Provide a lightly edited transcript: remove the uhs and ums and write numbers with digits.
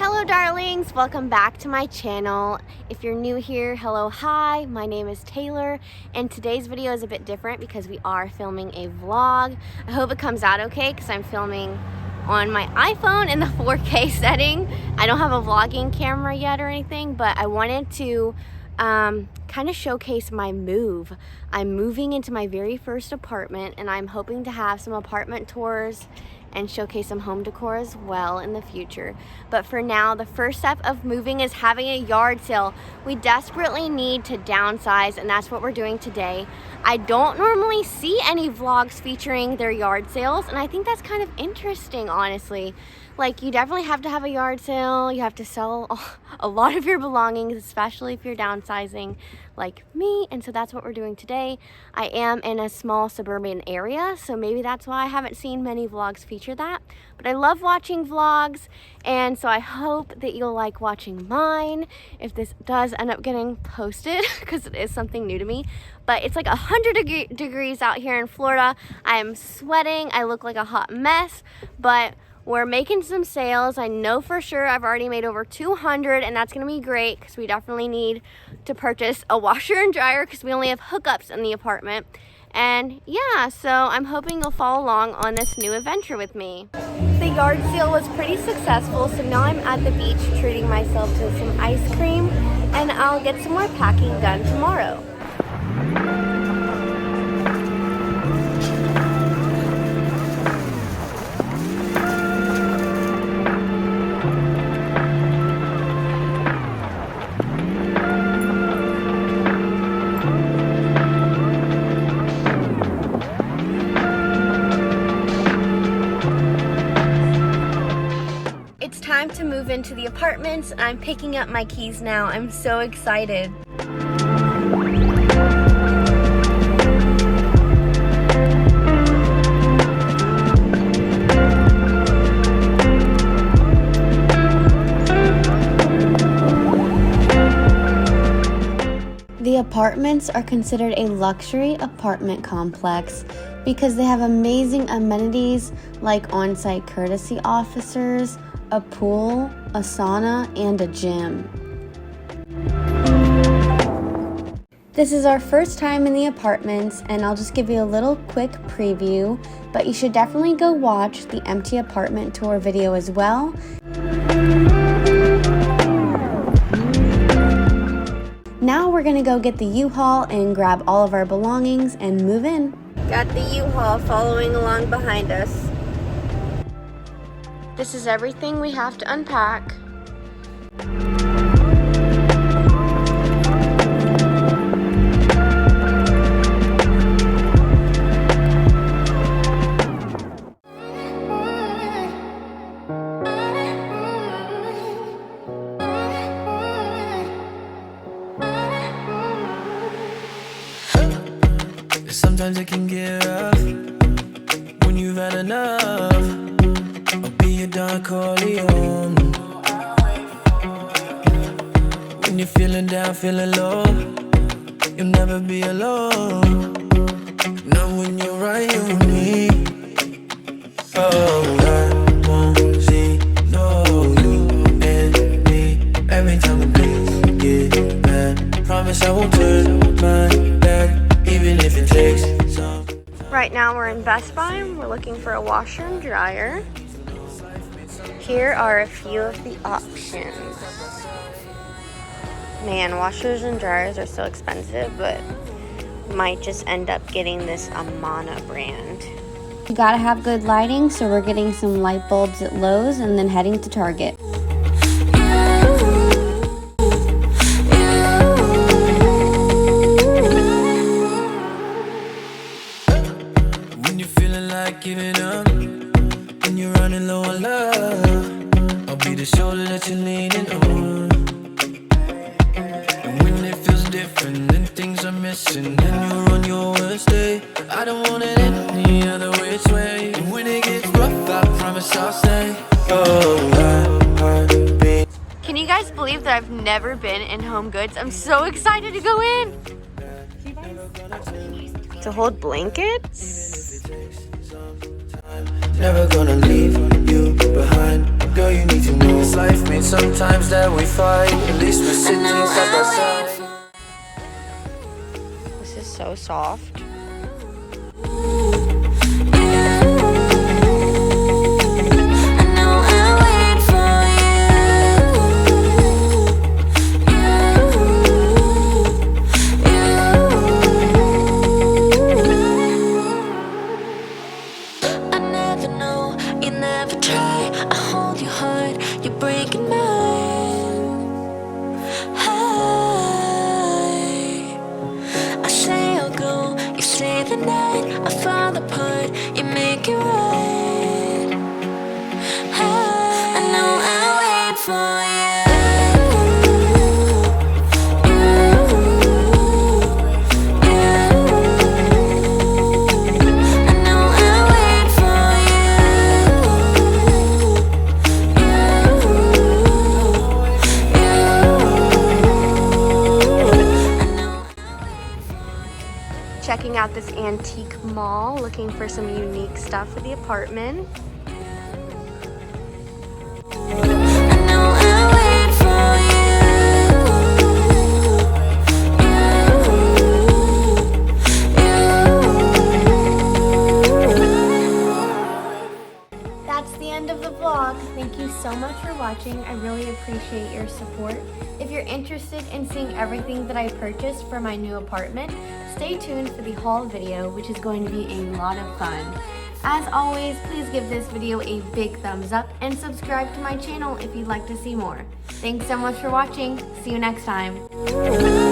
Hello darlings, welcome back to my channel. If you're new here, hello, hi, my name is Taylor and today's video is a bit different because we are filming a vlog. I hope it comes out okay because I'm filming on my iPhone in the 4K setting. I don't have a vlogging camera yet or anything, but I wanted to kind of showcase my move. I'm moving into my very first apartment and I'm hoping to have some apartment tours and showcase some home decor as well in the future. But for now, the first step of moving is having a yard sale. We desperately need to downsize and that's what we're doing today. I don't normally see any vlogs featuring their yard sales and I think that's kind of interesting, honestly. Like, you definitely have to have a yard sale. You have to sell a lot of your belongings, especially if you're downsizing like me. And so that's what we're doing today. I am in a small suburban area, so maybe that's why I haven't seen many vlogs feature that. But I love watching vlogs, and so I hope that you'll like watching mine if this does end up getting posted, because it is something new to me. But it's like 100 degrees out here in Florida. I'm sweating. I look like a hot mess, but we're making some sales. I know for sure I've already made over 200 and that's gonna be great because we definitely need to purchase a washer and dryer because we only have hookups in the apartment. And yeah, so I'm hoping you'll follow along on this new adventure with me. The yard sale was pretty successful, so now I'm at the beach treating myself to some ice cream and I'll get some more packing done tomorrow. It's time to move into the apartments. I'm picking up my keys now. I'm so excited. The apartments are considered a luxury apartment complex because they have amazing amenities like on-site courtesy officers, a pool, a sauna, and a gym. This is our first time in the apartments and I'll just give you a little quick preview, but you should definitely go watch the empty apartment tour video as well. Now we're gonna go get the U-Haul and grab all of our belongings and move in. Got the U-Haul following along behind us. This is everything we have to unpack. Sometimes it can get rough when you've had enough. I'll be your Don Corleone. When you're feeling down, feeling low, you'll never be alone. Not when you're right here with me. Oh, I won't see no you and me. Every time we get bad, promise I won't turn my back, even if it takes some. Right now we're in Best Buy and we're looking for a washer and dryer. Here are a few of the options. Man, washers and dryers are so expensive, but might just end up getting this Amana brand. You gotta have good lighting, so we're getting some light bulbs at Lowe's and then heading to Target. When you're feeling like giving up and you're running low on love, I'll be the shoulder that you're leaning on. And when it feels different and things are missing and you're on your worst day, I don't want it any other which way. And when it gets rough, I promise I'll stay. Can you guys believe that I've never been in Home Goods? I'm so excited to go in. To hold blankets? Never gonna leave you behind. Girl, you need to know this life may mean sometimes that we fight, at least we're sitting side by side. This is so soft. Checking out this antique mall, looking for some unique stuff for the apartment. That's the end of the vlog. Thank you so much for watching. I really appreciate your support. If you're interested in seeing everything that I purchased for my new apartment, stay tuned for the haul video, which is going to be a lot of fun. As always, please give this video a big thumbs up and subscribe to my channel if you'd like to see more. Thanks so much for watching. See you next time.